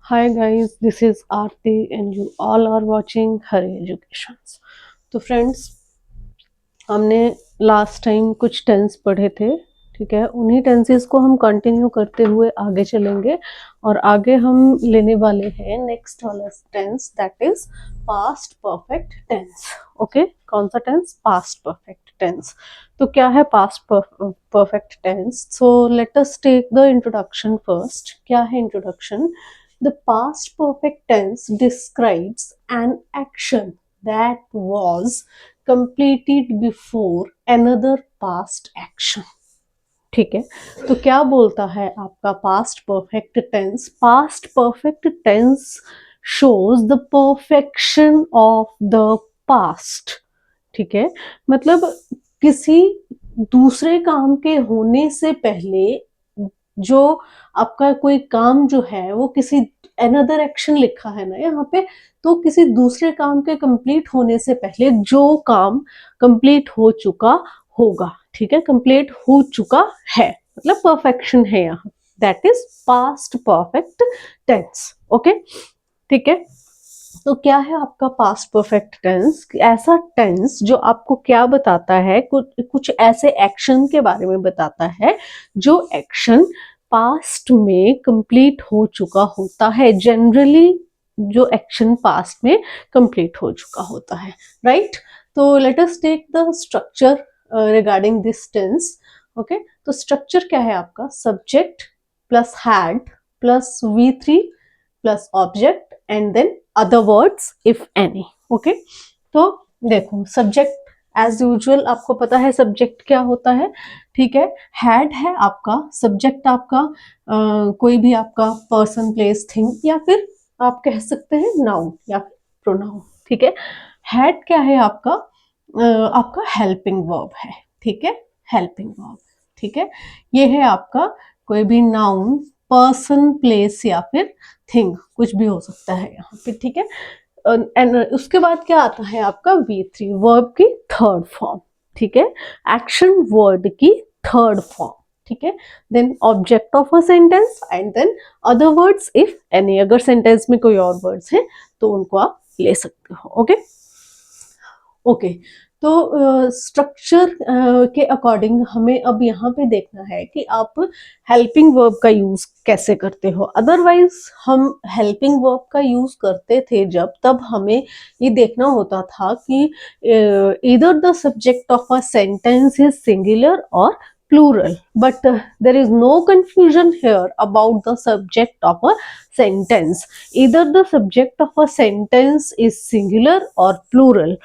Hi guys, this is Aarti and you all are watching Hari Educations. तो friends, हमने last time कुछ tense पढ़े थे, ठीक है। उन्हीं टेंसेस को हम कंटिन्यू करते हुए आगे चलेंगे और आगे हम लेने वाले हैं नेक्स्ट वाला tense, that is past perfect tense. Okay, कौन सा टेंस? Past perfect tense. तो क्या है past perfect tense? So let us take the introduction first. क्या है introduction? The past perfect tense describes an action that was completed before another past action। ठीक है, तो क्या बोलता है आपका past perfect tense? Past perfect tense shows the perfection of the past। ठीक है, मतलब किसी दूसरे काम के होने से पहले जो आपका कोई काम जो है वो किसी अनदर एक्शन लिखा है ना यहाँ पे, तो किसी दूसरे काम के कंप्लीट होने से पहले जो काम कंप्लीट हो चुका होगा, ठीक है, कंप्लीट हो चुका है, मतलब परफेक्शन है यहाँ, that is past perfect tense. Okay, ठीक है। तो क्या है आपका पास्ट परफेक्ट टेंस? ऐसा टेंस जो आपको क्या बताता है, कुछ ऐसे एक्शन के बारे में बताता है जो एक्शन पास्ट में कंप्लीट हो चुका होता है। जनरली जो एक्शन पास्ट में कंप्लीट हो चुका होता है, राइट। तो let us take the structure regarding this tense. Okay, तो स्ट्रक्चर क्या है आपका? Subject plus had plus V3 plus object and then other words if any. Okay, तो देखो सब्जेक्ट एज यूजुअल आपको पता है सब्जेक्ट क्या होता है, ठीक है। हैड है आपका सब्जेक्ट, आपका कोई भी आपका पर्सन प्लेस थिंग या फिर आप कह सकते हैं नाउन या फिर प्रोनाउन, ठीक है। हैड क्या है आपका? आपका हेल्पिंग वर्ब है, ठीक है, हेल्पिंग वर्ब, ठीक है। ये है आपका कोई भी नाउन, पर्सन प्लेस या फिर थिंग, कुछ भी हो सकता है यहाँ पे, ठीक है। एंड उसके बाद क्या आता है आपका? V3 वर्ब की थर्ड फॉर्म, ठीक है, एक्शन वर्ड की थर्ड फॉर्म, ठीक है। Then object of a sentence and then other words if any. अगर सेंटेंस में कोई और वर्ड्स हैं तो उनको आप ले सकते हो। ओके, ओके, तो स्ट्रक्चर के अकॉर्डिंग हमें अब यहाँ पे देखना है कि आप हेल्पिंग वर्ब का यूज कैसे करते हो। अदरवाइज हम हेल्पिंग वर्ब का यूज करते थे जब, तब हमें ये देखना होता था कि इधर the subject of a sentence is singular और plural, but there is no confusion here about the subject of a sentence. Either the subject of a sentence is singular or plural।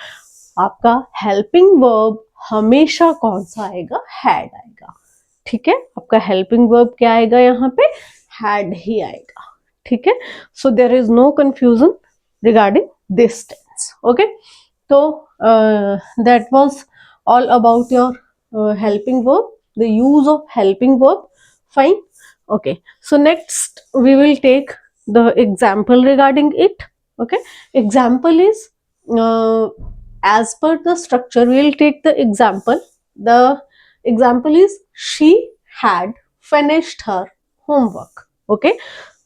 आपका हेल्पिंग वर्ब हमेशा कौन सा आएगा? Had आएगा, ठीक है। आपका हेल्पिंग वर्ब क्या आएगा यहाँ पे? हैड ही आएगा, ठीक है। So there is no confusion regarding this tense. Okay, तो that was all about your helping verb, the use of helping verb. Fine, okay, so next we will take the example regarding it। okay, example is uh, as per the structure we will take the example. The example is she had finished her homework। okay,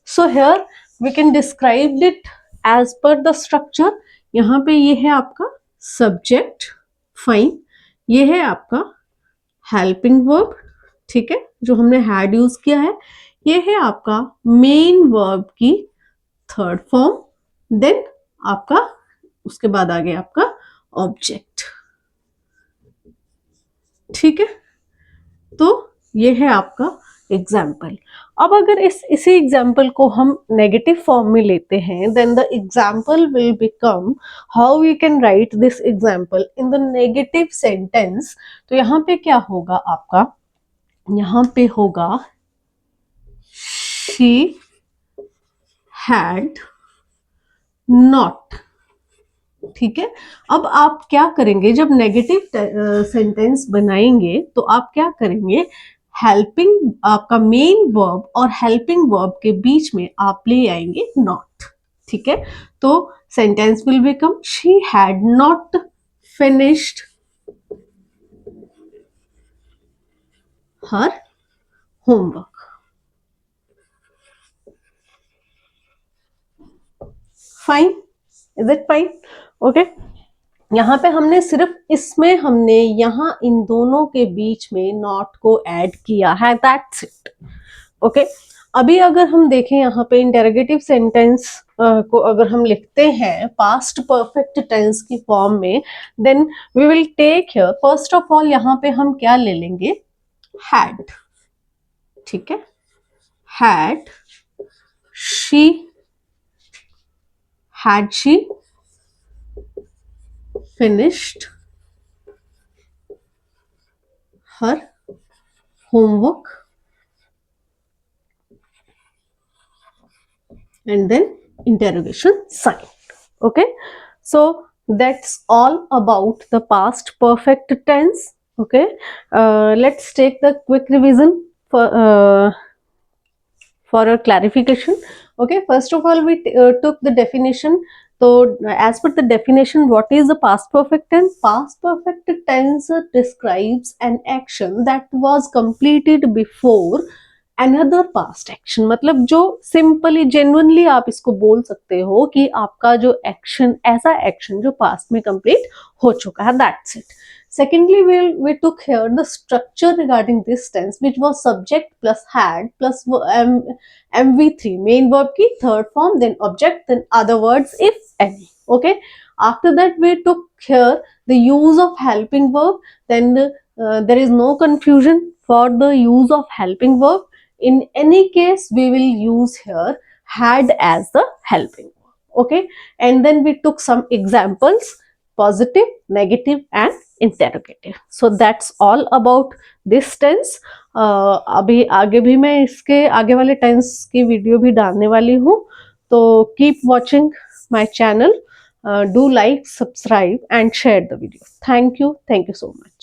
so here we can describe it as per the structure। यहाँ पे ये है आपका subject, fine, ये है आपका helping verb, ठीक है, जो हमने हैड यूज किया है। ये है आपका मेन वर्ब की थर्ड फॉर्म, देन आपका उसके बाद आ गया आपका ऑब्जेक्ट, ठीक है। तो ये है आपका एग्जाम्पल। अब अगर इसी एग्जाम्पल को हम नेगेटिव फॉर्म में लेते हैं, then the example will become how we can write this example in the negative sentence. तो यहाँ पे क्या होगा आपका? यहाँ पे होगा she had not, ठीक है। अब आप क्या करेंगे जब नेगेटिव सेंटेंस बनाएंगे, तो आप क्या करेंगे? हेल्पिंग, आपका मेन वर्ब और हेल्पिंग वर्ब के बीच में आप ले आएंगे नॉट, ठीक है। तो sentence will become she had not finished her homework. Fine, is it fine? Okay, यहाँ पे हमने सिर्फ इसमें हमने यहाँ इन दोनों के बीच में नॉट को ऐड किया है, दैट्स इट। ओके, अभी अगर हम देखें यहाँ पे इंटेरोगेटिव सेंटेंस को अगर हम लिखते हैं पास्ट परफेक्ट टेंस की फॉर्म में, then we will take here first of all यहाँ पे हम क्या ले लेंगे, हैड, ठीक है, had she, had she finished her homework, and then interrogation sign. Okay, so that's all about the past perfect tense. Okay, let's take the quick revision for a clarification. Okay, first of all we took the definition. So as per the definition, what is the past perfect tense? Past perfect tense describes an action that was completed before another past action. मतलब जो simply genuinely आप इसको बोल सकते हो कि आपका जो एक्शन, ऐसा एक्शन जो पास्ट में कंप्लीट हो चुका है, that's it. Secondly, we took here the structure regarding this tense, which was subject plus had plus MV3, main verb की third form, then object, then other words if any. Okay. After that, we took here the use of helping verb. Then there is no confusion for the use of helping verb. In any case, we will use here had as the helping verb. Okay. And then we took some examples, positive, negative and interrogative. So that's all about this tense. अभी आगे भी मैं इसके आगे वाले tense की video भी डालने वाली हूँ, तो keep watching my channel, do like, subscribe and share the video. Thank you so much.